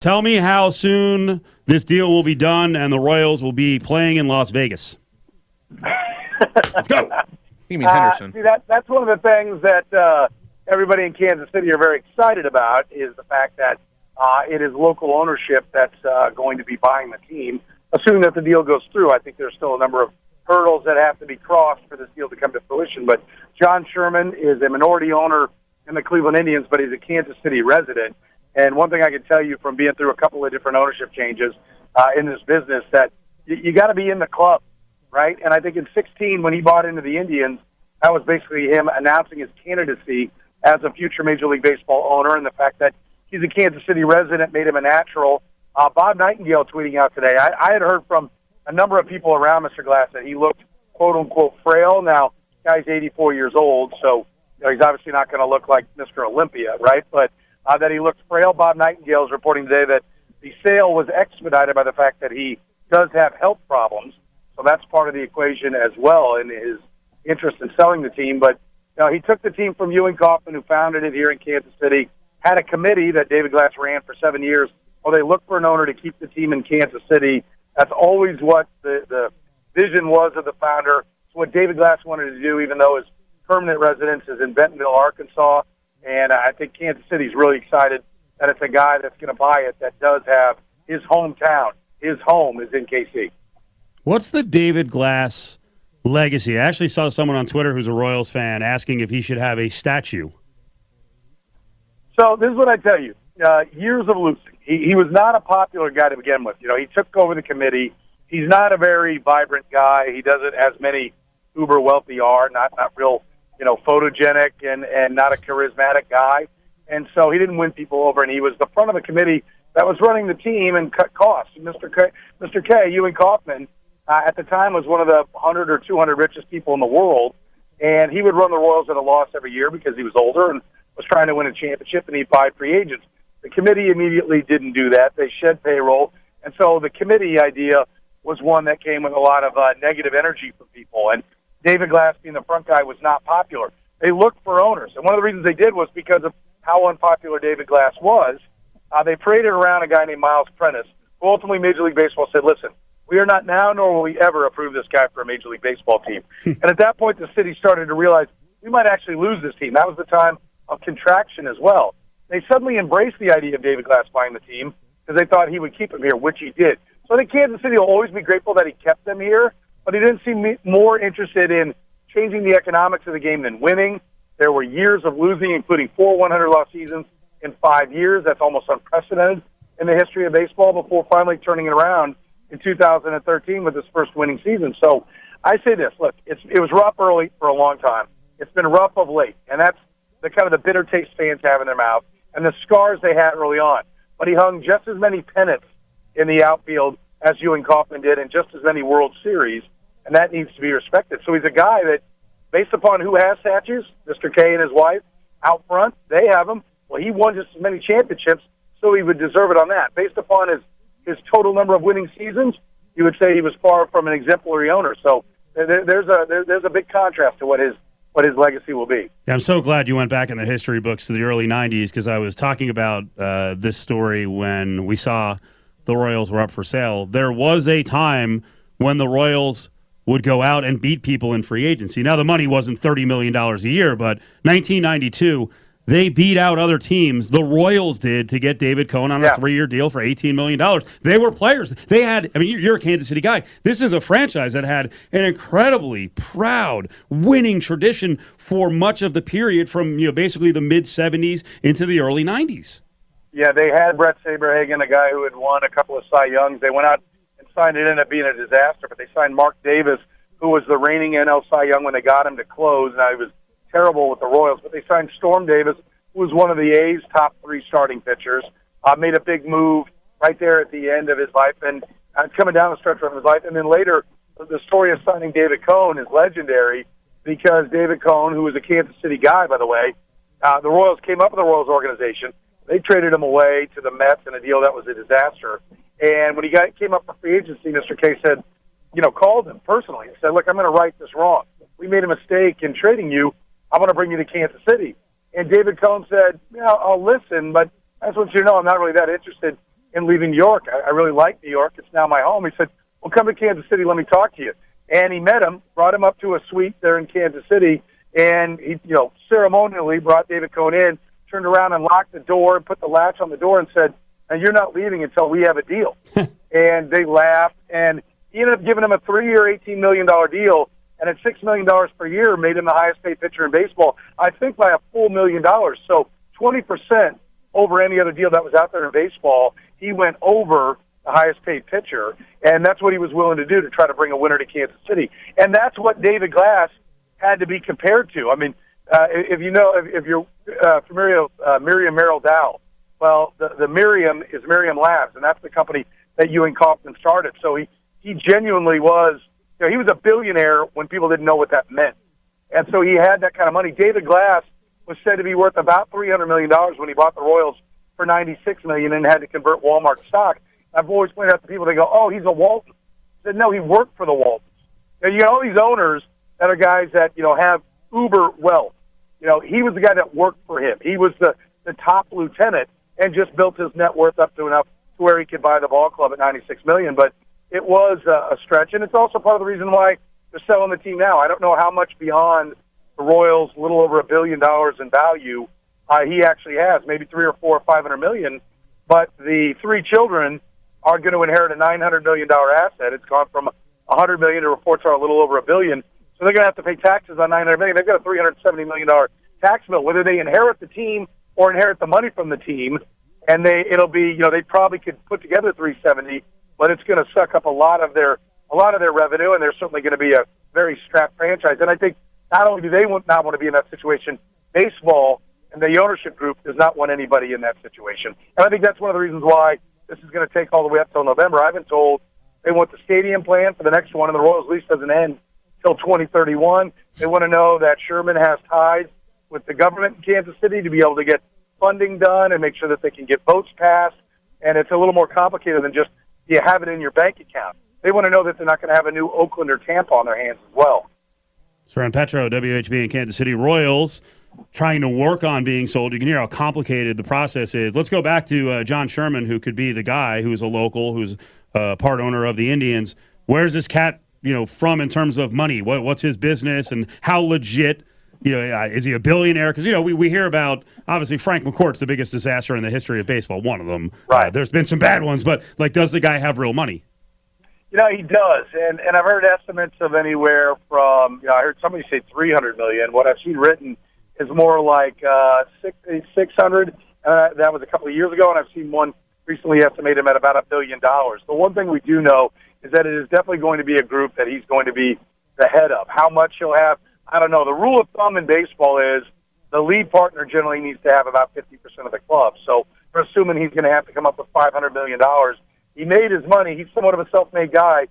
Tell me how soon this deal will be done and the Royals will be playing in Las Vegas. Let's go. You mean Henderson? See, that's one of the things that everybody in Kansas City are very excited about is the fact that it is local ownership that's going to be buying the team. Assuming that the deal goes through, I think there's still a number of hurdles that have to be crossed for this deal to come to fruition. But John Sherman is a minority owner in the Cleveland Indians, but he's a Kansas City resident. And one thing I can tell you from being through a couple of different ownership changes in this business, that you got to be in the club, right? And I think in 2016, when he bought into the Indians, that was basically him announcing his candidacy as a future Major League Baseball owner, and the fact that he's a Kansas City resident made him a natural. Bob Nightingale tweeting out today, I had heard from a number of people around Mr. Glass that he looked, quote-unquote, frail. Now, guy's 84 years old, so he's obviously not going to look like Mr. Olympia, right? But that he looked frail. Bob Nightingale is reporting today that the sale was expedited by the fact that he does have health problems, so that's part of the equation as well in his interest in selling the team. But he took the team from Ewing Kauffman, who founded it here in Kansas City, had a committee that David Glass ran for 7 years. Well, they looked for an owner to keep the team in Kansas City. That's always what the vision was of the founder. It's what David Glass wanted to do, even though his permanent residence is in Bentonville, Arkansas. And I think Kansas City's really excited that it's a guy that's going to buy it that does have his hometown. His home is in KC. What's the David Glass legacy? I actually saw someone on Twitter who's a Royals fan asking if he should have a statue. So this is what I tell you. Years of losing. He was not a popular guy to begin with. He took over the committee. He's not a very vibrant guy. He doesn't, as many uber wealthy are, not real, photogenic and not a charismatic guy. And so he didn't win people over, and he was the front of the committee that was running the team and cut costs. Mr. K, Ewing Kauffman, at the time was one of the 100 or 200 richest people in the world, and he would run the Royals at a loss every year because he was older and was trying to win a championship, and he'd buy free agents. The committee immediately didn't do that. They shed payroll, and so the committee idea was one that came with a lot of negative energy from people, and David Glass, being the front guy, was not popular. They looked for owners, and one of the reasons they did was because of how unpopular David Glass was. They paraded around a guy named Miles Prentice, who ultimately Major League Baseball said, listen, we are not now, nor will we ever approve this guy for a Major League Baseball team. And at that point, the city started to realize we might actually lose this team. That was the time of contraction as well. They suddenly embraced the idea of David Glass buying the team because they thought he would keep him here, which he did. So I think Kansas City will always be grateful that he kept them here, but he didn't seem more interested in changing the economics of the game than winning. There were years of losing, including 4 100-loss seasons in 5 years. That's almost unprecedented in the history of baseball, before finally turning it around in 2013 with his first winning season. So I say this, look, it was rough early for a long time. It's been rough of late, and that's the kind of the bitter taste fans have in their mouth and the scars they had early on. But he hung just as many pennants in the outfield as Ewing Kauffman did, and just as many World Series, and that needs to be respected. So he's a guy that, based upon who has statues, Mr. K and his wife, out front, they have him. Well, he won just as many championships, so he would deserve it on that. Based upon his total number of winning seasons, you would say he was far from an exemplary owner. So there's a big contrast to what his legacy will be. Yeah, I'm so glad you went back in the history books to the early 90s, because I was talking about this story when we saw the Royals were up for sale. There was a time when the Royals would go out and beat people in free agency. Now, the money wasn't $30 million a year, but 1992, they beat out other teams. The Royals did, to get David Cohn on a 3-year deal for $18 million. They were players. They had, you're a Kansas City guy. This is a franchise that had an incredibly proud winning tradition for much of the period from, basically the mid-'70s into the early 90s. Yeah, they had Brett Saberhagen, a guy who had won a couple of Cy Youngs. They went out and signed, it ended up being a disaster, but they signed Mark Davis, who was the reigning NL Cy Young when they got him to close. Now, he was terrible with the Royals, but they signed Storm Davis, who was one of the A's top 3 starting pitchers, made a big move right there at the end of his life, and coming down the stretch of his life. And then later, the story of signing David Cohn is legendary, because David Cohn, who was a Kansas City guy, by the way, the Royals came up with the Royals organization. They traded him away to the Mets in a deal that was a disaster. And when he came up for free agency, Mr. K said, called him personally and said, look, I'm going to right this wrong. We made a mistake in trading you. I want to bring you to Kansas City. And David Cohn said, I'll listen, but I just want you to know I'm not really that interested in leaving New York. I really like New York. It's now my home. He said, well, come to Kansas City. Let me talk to you. And he met him, brought him up to a suite there in Kansas City, and he, ceremonially brought David Cohn in, turned around and locked the door and put the latch on the door and said, and you're not leaving until we have a deal. And they laughed, and he ended up giving him a 3-year, $18 million deal, and at $6 million per year made him the highest paid pitcher in baseball, I think by a full $1 million. So 20% over any other deal that was out there in baseball. He went over the highest paid pitcher, and that's what he was willing to do to try to bring a winner to Kansas City. And that's what David Glass had to be compared to. I mean, if you're familiar with Miriam Merrill Dow, well, the Miriam is Miriam Labs, and that's the company that Ewing Kauffman started. So he genuinely was, he was a billionaire when people didn't know what that meant. And so he had that kind of money. David Glass was said to be worth about $300 million when he bought the Royals for $96 million and had to convert Walmart stock. I've always pointed out to people, they go, oh, he's a Walton. I said, no, he worked for the Waltons. Now, you got all these owners that are guys that, have uber wealth. He was the guy that worked for him. He was the top lieutenant and just built his net worth up to enough to where he could buy the ball club at $96 million. But it was a stretch, and it's also part of the reason why they're selling the team now. I don't know how much beyond the Royals, a little over $1 billion in value, he actually has, maybe 3 or 4 or 500 million. But the 3 children are going to inherit a $900 million asset. It's gone from $100 million to reports are a little over $1 billion. So they're going to have to pay taxes on $900 million. They've got a $370 million tax bill. Whether they inherit the team or inherit the money from the team, and it'll be, they probably could put together 370, but it's going to suck up a lot of their revenue, and they're certainly going to be a very strapped franchise. And I think not only do they not want to be in that situation, baseball and the ownership group does not want anybody in that situation. And I think that's one of the reasons why this is going to take all the way up till November. I've been told they want the stadium plan for the next one, and the Royals lease doesn't end till 2031. They want to know that Sherman has ties with the government in Kansas City to be able to get funding done and make sure that they can get votes passed. And it's a little more complicated than just, do you have it in your bank account? They want to know that they're not going to have a new Oakland or Tampa on their hands as well. Soren Petro, WHB and Kansas City Royals, trying to work on being sold. You can hear how complicated the process is. Let's go back to John Sherman, who could be the guy who's a local, who's part owner of the Indians. Where's this cat, from in terms of money? What's his business and how legit? Is he a billionaire? Because, we hear about, obviously, Frank McCourt's the biggest disaster in the history of baseball, one of them. Right. There's been some bad ones, but, does the guy have real money? He does, and I've heard estimates of anywhere from, I heard somebody say $300 million. What I've seen written is more like 600. That was a couple of years ago, and I've seen one recently estimate him at about $1 billion. The one thing we do know is that it is definitely going to be a group that he's going to be the head of. How much he'll have, I don't know. The rule of thumb in baseball is the lead partner generally needs to have about 50% of the club. So we're assuming he's going to have to come up with $500 million. He made his money. He's somewhat of a self-made guy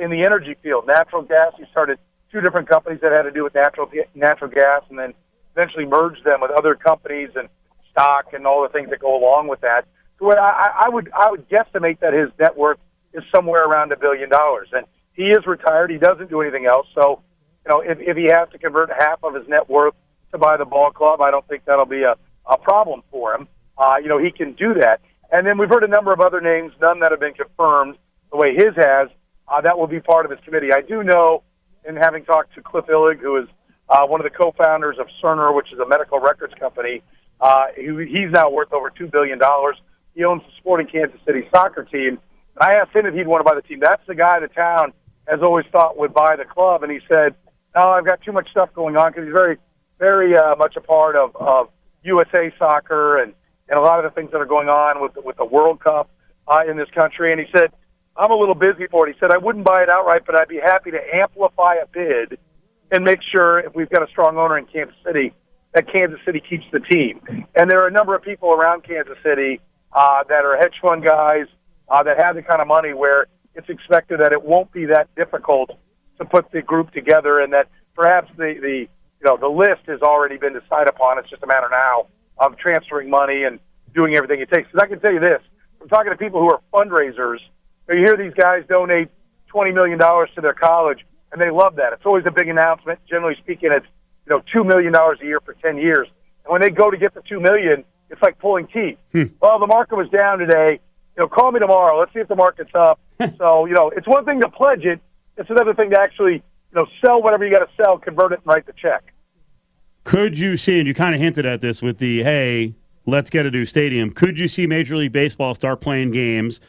in the energy field. Natural gas, he started 2 different companies that had to do with natural gas, and then eventually merged them with other companies and stock and all the things that go along with that. So I would guesstimate that his net worth is somewhere around $1 billion. And he is retired. He doesn't do anything else. So, if he has to convert half of his net worth to buy the ball club, I don't think that'll be a problem for him. He can do that. And then we've heard a number of other names, none that have been confirmed the way his has, that will be part of his committee. I do know, in having talked to Cliff Illig, who is one of the co-founders of Cerner, which is a medical records company, he's now worth over $2 billion. He owns the Sporting Kansas City soccer team. I asked him if he'd want to buy the team. That's the guy the town has always thought would buy the club, and he said, no, I've got too much stuff going on, because he's very, very much a part of USA soccer and a lot of the things that are going on with the World Cup in this country. And he said, I'm a little busy for it. He said, I wouldn't buy it outright, but I'd be happy to amplify a bid and make sure, if we've got a strong owner in Kansas City, that Kansas City keeps the team. And there are a number of people around Kansas City that are hedge fund guys that have the kind of money where it's expected that it won't be that difficult to put the group together, and that perhaps the list has already been decided upon. It's just a matter now of transferring money and doing everything it takes. Because I can tell you this, from talking to people who are fundraisers, you hear these guys donate $20 million to their college, and they love that. It's always a big announcement. Generally speaking, it's $2 million a year for 10 years. And when they go to get the $2 million, it's like pulling teeth. Well, the market was down today. call me tomorrow. Let's see if the market's up. So, it's one thing to pledge it. It's another thing to actually, sell whatever you got to sell, convert it, and write the check. Could you see, and you kind of hinted at this with the, hey, let's get a new stadium. Could you see Major League Baseball start playing games,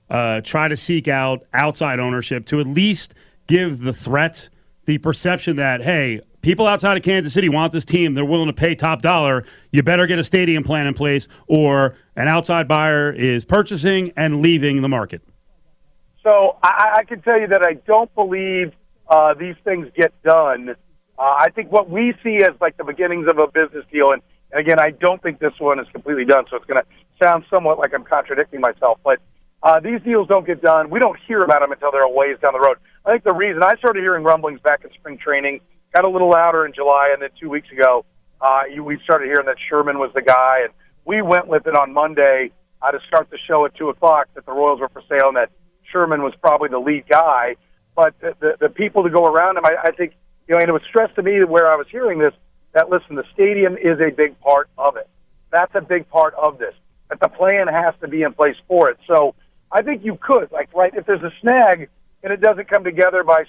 try to seek out outside ownership to at least give the threat the perception that, hey, people outside of Kansas City want this team. They're willing to pay top dollar. You better get a stadium plan in place, or an outside buyer is purchasing and leaving the market. So I can tell you that I don't believe these things get done. I think what we see as like the beginnings of a business deal, and again, I don't think this one is completely done, so it's going to sound somewhat like I'm contradicting myself, but these deals don't get done. We don't hear about them until they're a ways down the road. I think the reason I started hearing rumblings back in spring training, got a little louder in July, and then 2 weeks ago, we started hearing that Sherman was the guy, and we went with it on Monday to start the show at 2 o'clock that the Royals were for sale and that Sherman was probably the lead guy. But the people to go around him, I think, and it was stressed to me where I was hearing this, that, listen, the stadium is a big part of it. That's a big part of this. That the plan has to be in place for it. So I think you could, if there's a snag and it doesn't come together by,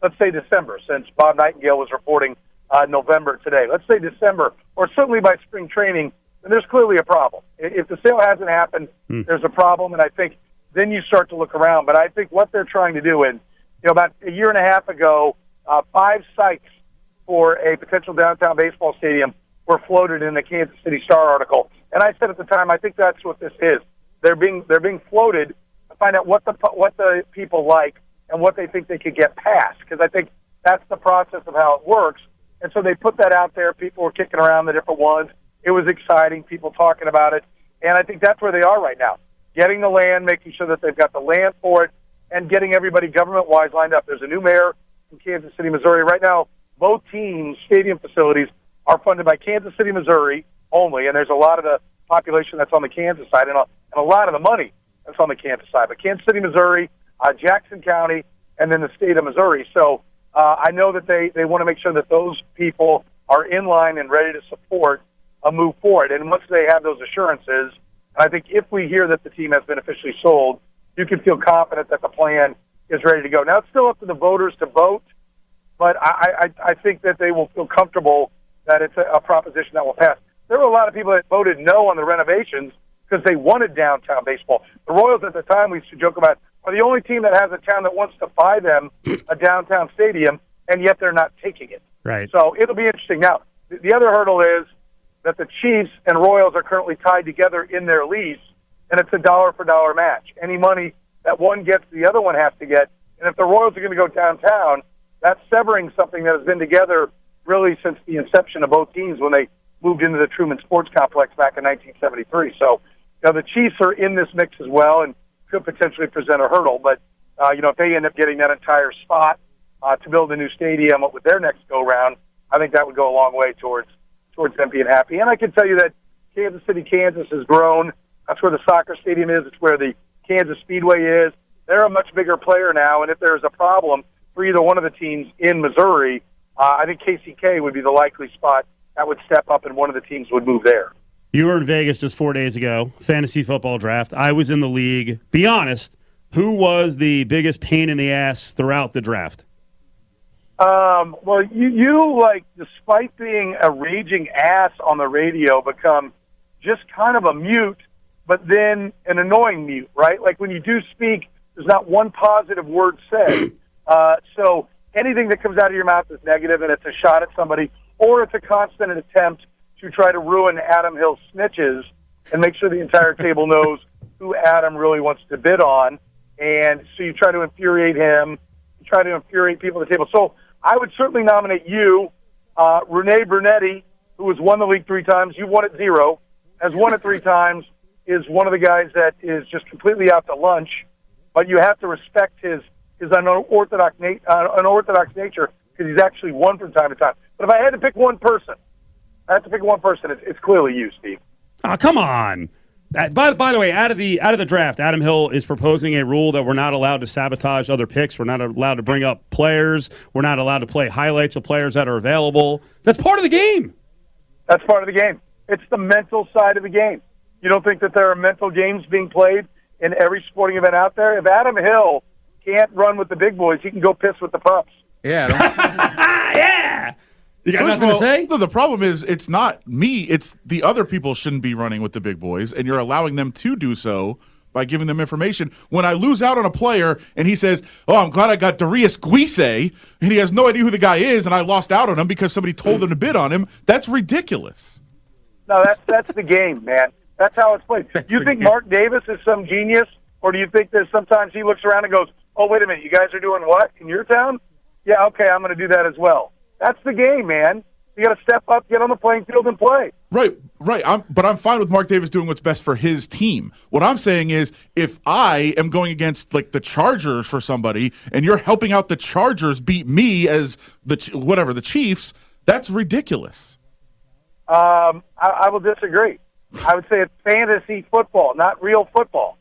let's say December, since Bob Nightingale was reporting November today. Let's say December, or certainly by spring training, then there's clearly a problem. If the sale hasn't happened, there's a problem, and I think then you start to look around. But I think what they're trying to do, and about a year and a half ago, 5 sites for a potential downtown baseball stadium were floated in the Kansas City Star article. And I said at the time, I think that's what this is. They're being floated to find out what the people like and what they think they could get past, because I think that's the process of how it works. And so they put that out there. People were kicking around the different ones. It was exciting, people talking about it. And I think that's where they are right now, getting the land, making sure that they've got the land for it, and getting everybody government-wise lined up. There's a new mayor in Kansas City, Missouri. Right now, both teams' stadium facilities are funded by Kansas City, Missouri only, and there's a lot of the population that's on the Kansas side and a lot of the money that's on the Kansas side. But Kansas City, Missouri, Jackson County, and then the state of Missouri. So I know that they want to make sure that those people are in line and ready to support a move forward. And once they have those assurances, I think if we hear that the team has been officially sold, you can feel confident that the plan is ready to go. Now, it's still up to the voters to vote, but I think that they will feel comfortable that it's a proposition that will pass. There were a lot of people that voted no on the renovations because they wanted downtown baseball. The Royals at the time, we used to joke about, are the only team that has a town that wants to buy them a downtown stadium, and yet they're not taking it. Right. So it'll be interesting. Now, the other hurdle is that the Chiefs and Royals are currently tied together in their lease, and it's a dollar-for-dollar match. Any money that one gets, the other one has to get. And if the Royals are going to go downtown, that's severing something that has been together really since the inception of both teams when they moved into the Truman Sports Complex back in 1973. So, the Chiefs are in this mix as well and could potentially present a hurdle. But, if they end up getting that entire spot to build a new stadium with their next go-round, I think that would go a long way towards them being happy. And I can tell you that Kansas City, Kansas has grown. That's where the soccer stadium is. It's where the Kansas Speedway is. They're a much bigger player now, and if there's a problem for either one of the teams in Missouri, I think KCK would be the likely spot that would step up and one of the teams would move there. You were in Vegas just 4 days ago, fantasy football draft. I was in the league. Be honest, who was the biggest pain in the ass throughout the draft? Well, you despite being a raging ass on the radio, become just kind of a mute, but then an annoying mute, right? Like when you do speak, there's not one positive word said. So anything that comes out of your mouth is negative, and it's a shot at somebody, or it's a constant attempt to try to ruin Adam Hill's snitches and make sure the entire table knows who Adam really wants to bid on. And so you try to infuriate him, you try to infuriate people at the table. So I would certainly nominate you, Renee Brunetti, who has won the league 3 times. You've won it 0, has won it 3 times, is one of the guys that is just completely out to lunch. But you have to respect his unorthodox nature because he's actually won from time to time. But if I had to pick one person, it's clearly you, Steve. Oh, come on. By the way, out of the draft, Adam Hill is proposing a rule that we're not allowed to sabotage other picks. We're not allowed to bring up players. We're not allowed to play highlights of players that are available. That's part of the game. That's part of the game. It's the mental side of the game. You don't think that there are mental games being played in every sporting event out there. If Adam Hill can't run with the big boys, he can go piss with the pups. Yeah. Yeah. You got First of nothing all, to say? no, the problem is it's not me. It's the other people shouldn't be running with the big boys, and you're allowing them to do so by giving them information. When I lose out on a player and he says, "Oh, I'm glad I got Darius Guise," and he has no idea who the guy is, and I lost out on him because somebody told him to bid on him, that's ridiculous. No, that's the game, man. That's how it's played. You think Mark Davis is some genius, or do you think that sometimes he looks around and goes, "Oh, wait a minute, you guys are doing what in your town? Yeah, okay, I'm going to do that as well." That's the game, man. You got to step up, get on the playing field, and play. Right. But I'm fine with Mark Davis doing what's best for his team. What I'm saying is, if I am going against like the Chargers for somebody, and you're helping out the Chargers beat me as the Chiefs, that's ridiculous. I will disagree. I would say it's fantasy football, not real football.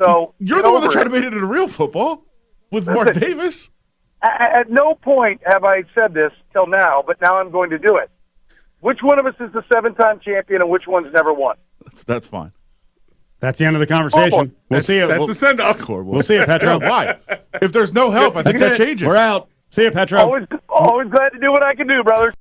So You're the one that tried to make it into real football with Mark Davis. At no point have I said this till now, but now I'm going to do it. Which one of us is the 7-time champion and which one's never won? That's fine. That's the end of the conversation. We'll see you. That's the send-off. We'll see you, Petro. Why? If there's no help, I think that changes. We're out. See you, Petro. Always glad to do what I can do, brother.